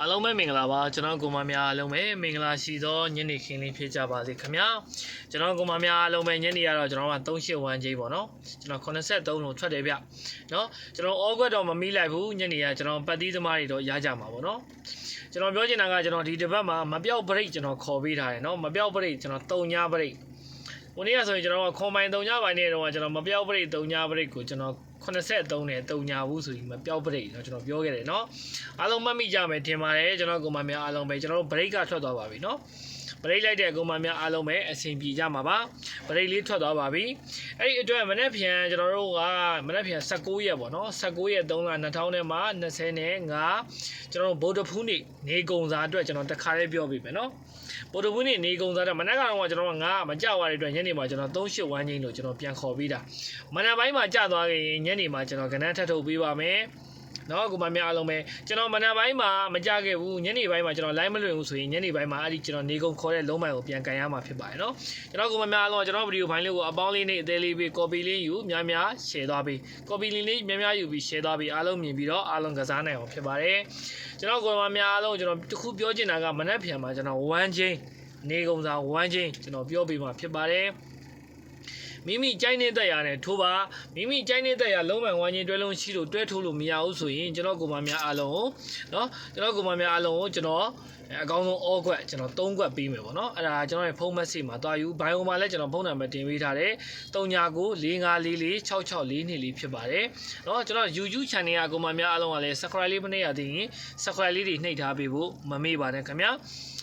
အားလုံးပဲမင်္ဂလာပါကျွန်တော်ကိုမများအားလုံးပဲမင်္ဂလာရှိသောညနေခင်းလေးဖြစ်ကြပါစေခင်ဗျာကျွန်တော်ကိုမများအားလုံးပဲညနေရတော့ကျွန်တော်က38ဝန်းကြီးပေါ့နော်ကျွန်တော်83လို့ထွက်တယ်ဗျနော်ကျွန်တော်ဩဂတ်တော့မမိလိုက်ဘူးညနေရကျွန်တော်ပတ်သီးသမားတွေတော့ရကြမှာပေါ့နော်ကျွန်တော်ပြောချင်တာကကျွန်တော်ဒီတစ်ပတ်မှာမပြောက်ပရိတ်ကျွန်တော်ခေါ်ပေးထားတယ်နော်မပြောက်ပရိတ်ကျွန်တော်3ညပရိတ်ဟိုနေ့ကဆိုရင်ကျွန်တော်ကခွန်ပိုင်3ညပိုင်းနဲ့တော့ကျွန်တော်မပြောက်ပရိတ်3ညပရိတ်ကိုကျွန်တော်83နဲ့3ညာဘူးဆိုပြီးမပြောက်ပရိတ်เนาะကျွန်တော်ပြောခဲ့တယ်เนาะအားလုံးမှတ်မိကြမယ်ထင်ပါတယ်ကျွန်တော်ကိုမများအားလုံးပဲကျွန်တော်တို့ break ကထွက်သွားပါပြီเนาะ break လိုက်တဲ့ကိုမများအားလုံးပဲအဆင်ပြေကြမှာပါ break လေးထွက်သွားပါပြီအဲ့ဒီအတွက်မနေ့ပြန်ကျွန်တော်တို့ကမနေ့ပြန်19ရက်ပေါ့เนาะ19ရက်3လ2000နဲ့မှ25ကျွန်တော်တို့ဗုဒ္ဓဖူးနေ့နေကုံစားအတွက်ကျွန်တော်တခါလေးပြောပြမယ်เนาะဗုဒ္ဓဖူးနေ့နေကုံစားတော့မနေ့ကတော့ကျွန်တော်ကငါမကြွားတဲ့အတွက်ညနေမှာကျွန်တော်38ဝန်းချင်းလို့ကျွန်တော်ပြန်ခေါ်ပြီးတာမနေ့ပိုင်းမှာကြသွားရင်ညနေမှာကျွန်တော်ကဏ္ဍထပ်ထုတ်ပေးပါမယ်နော်ကိုမများအားလုံးပဲကျွန်တော်မနက်ပိုင်းမှာမကြခဲ့ဘူးညနေပိုင်းမှာကျွန်တော် live မလွှင့်ဘူးဆိုရင်ညနေပိုင်းမှာအဲ့ဒီကျွန်တော်နေကုန်ခေါ်တဲ့လုံးမိုင်ကိုပြန်ကန်ရမှာဖြစ်ပါတယ်နော်ကျွန်တော်ကိုမများအားလုံးကျွန်တော်ဗီဒီယိုဖိုင်လေးကိုအပေါင်းလေးနဲ့အသေးလေးပေး copy လေးယူများများ share သွားပေး copy လေးများများယူပြီး share သွားပေးအားလုံးမြင်ပြီးတော့အားလုံးကစားနိုင်အောင်ဖြစ်ပါတယ်ကျွန်တော်ကိုမများအားလုံးကျွန်တော်တခုပြောချင်တာကမနက်ဖြန်မှာကျွန်တော်1 chain နေကုန်စာ1 chain ကျွန်တော်ပြောပေးမှာဖြစ်ပါတယ်မိမိကြိုက်နေတဲ့ရာနဲ့ထိုးပါမိမိကြိုက်နေတဲ့ရာလုံးမှန်ဝိုင်းချင်းတွဲလုံးရှိလို့တွဲထိုးလို့မရဘူးဆိုရင်ကျွန်တော်ကိုမများအားလုံးเนาะကျွန်တော်ကိုမများအားလုံးကိုကျွန်တော်အကောင်းဆုံးအောကွက်ကျွန်တော်3ကွက်ပေးမယ်ပေါ့နော်အဲ့ဒါကျွန်တော်ရဲ့ဖုန်းမက်ဆေ့မှာတွားယူဘိုင်ယိုမှာလည်းကျွန်တော်ဖုန်းနံပါတ်တင်ပေးထားတယ်3994446644ဖြစ်ပါတယ်เนาะကျွန်တော် YouTube channel ကကိုမများအားလုံးကလည်း subscribe လေးမနှိပ်ရသေးရင် subscribe လေးတွေနှိပ်ထားပေးဖို့မမေ့ပါနဲ့ခင်ဗျာ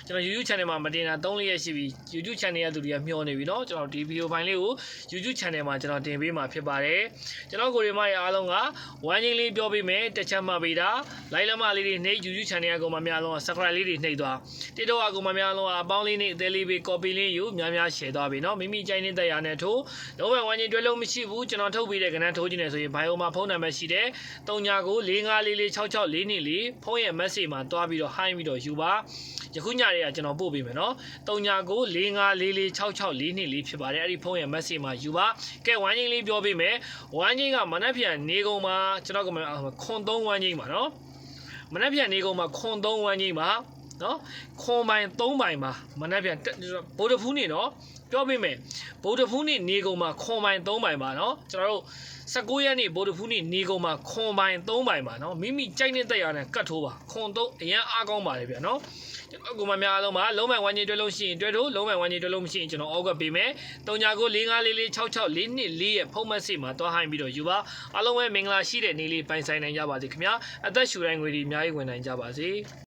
ကျွန်တော် YouTube channel မှာမတင်တာ3ရက်ရှိပြီ YouTube channel ရသူတွေကမျှော်နေပြီเนาะကျွန်တော်ဒီဗီဒီယိုဖိုင်လေးကို YouTube channel မှာကျွန်တော်တင်ပေးမှာဖြစ်ပါတယ်ကျွန်တော်ကိုရီမရဲ့အားလုံးကဝမ်းချင်းလေးပြောပေးမယ်တစ်ချက်မှပေးတာ like လက်မလေးတွေနှိပ် YouTube channel ကကိုမများအားလုံးက subscribe လေးတွေနှိပ်သွား TikTok ကကိုမများအားလုံးကအပေါင်းလေးနဲ့အသေးလေးပေး copy လေးယူများများ share သွားပြီเนาะမိမိကြိုက်နေတဲ့ရာနဲ့ထိုးလုံးဝဝမ်းချင်းတွဲလုံးမရှိဘူးကျွန်တော်ထုတ်ပေးတဲ့ကဏ္ဍထိုးခြင်းနဲ့ဆိုရင် bio မှာဖုန်းနံပါတ်ရှိတယ်3994446644ဖုန်းရဲ့ message မှာတွားပြီးတော့ hi ပြီးတော့ယူပါယခုညတွေကကျွန်တော်ပို့ပေးမယ်เนาะ3994446644ဖြစ်ပါတယ်အဲ့ဒီဖုန်းရဲ့ message မှာယူပါကဲဝမ်းချင်းလေးပြောပေးမယ်ဝမ်းချင်းကမနက်ဖြန်နေကုန်မှာကျွန်တော်ကခွန်3ဝမ်းချင်းပါเนาะမနက်ဖြန်နေကုန်မှာခွန်3ဝမ်းချင်းပါเนาะခွန်ပိုင်3ပိုင်ပါမနက်ဖြန်ဗုဒ္ဓဖူးနေ့เนาะပြောပေးမယ်ဗုဒ္ဓဖူးနေ့နေကုန်မှာခွန်ပိုင်3ပိုင်ပါเนาะကျွန်တော်တို့19ရက်နေ့ဗုဒ္ဓဖူးနေ့နေကုန်မှာခွန်ပိုင်3ပိုင်ပါเนาะမိမိကြိုက်နေတဲ့ရာနဲ့ကတ်ထိုးပါခွန်3အရန်အားကောင်းပါတယ်ဗျာเนาะကျွန်တော်ကိုမများအားလုံးပါလုံးမိုင်ဝမ်းကြီးတွဲလုံးရှိရင်တွဲထိုးလုံးမိုင်ဝမ်းကြီးတွဲလုံးမရှိရင်ကျွန်တော်အောက်ကပေးမယ်3994446644ရဲ့ဖုန်းမက်ဆေ့မှာတွားဟိုင်းပြီးတော့ယူပါအားလုံးပဲမင်္ဂလာရှိတဲ့နေ့လေးပိုင်ဆိုင်နိုင်ကြပါစေခင်ဗျာအသက်ရှူတိုင်းငွေတွေအများကြီးဝင်နိုင်ကြပါစေ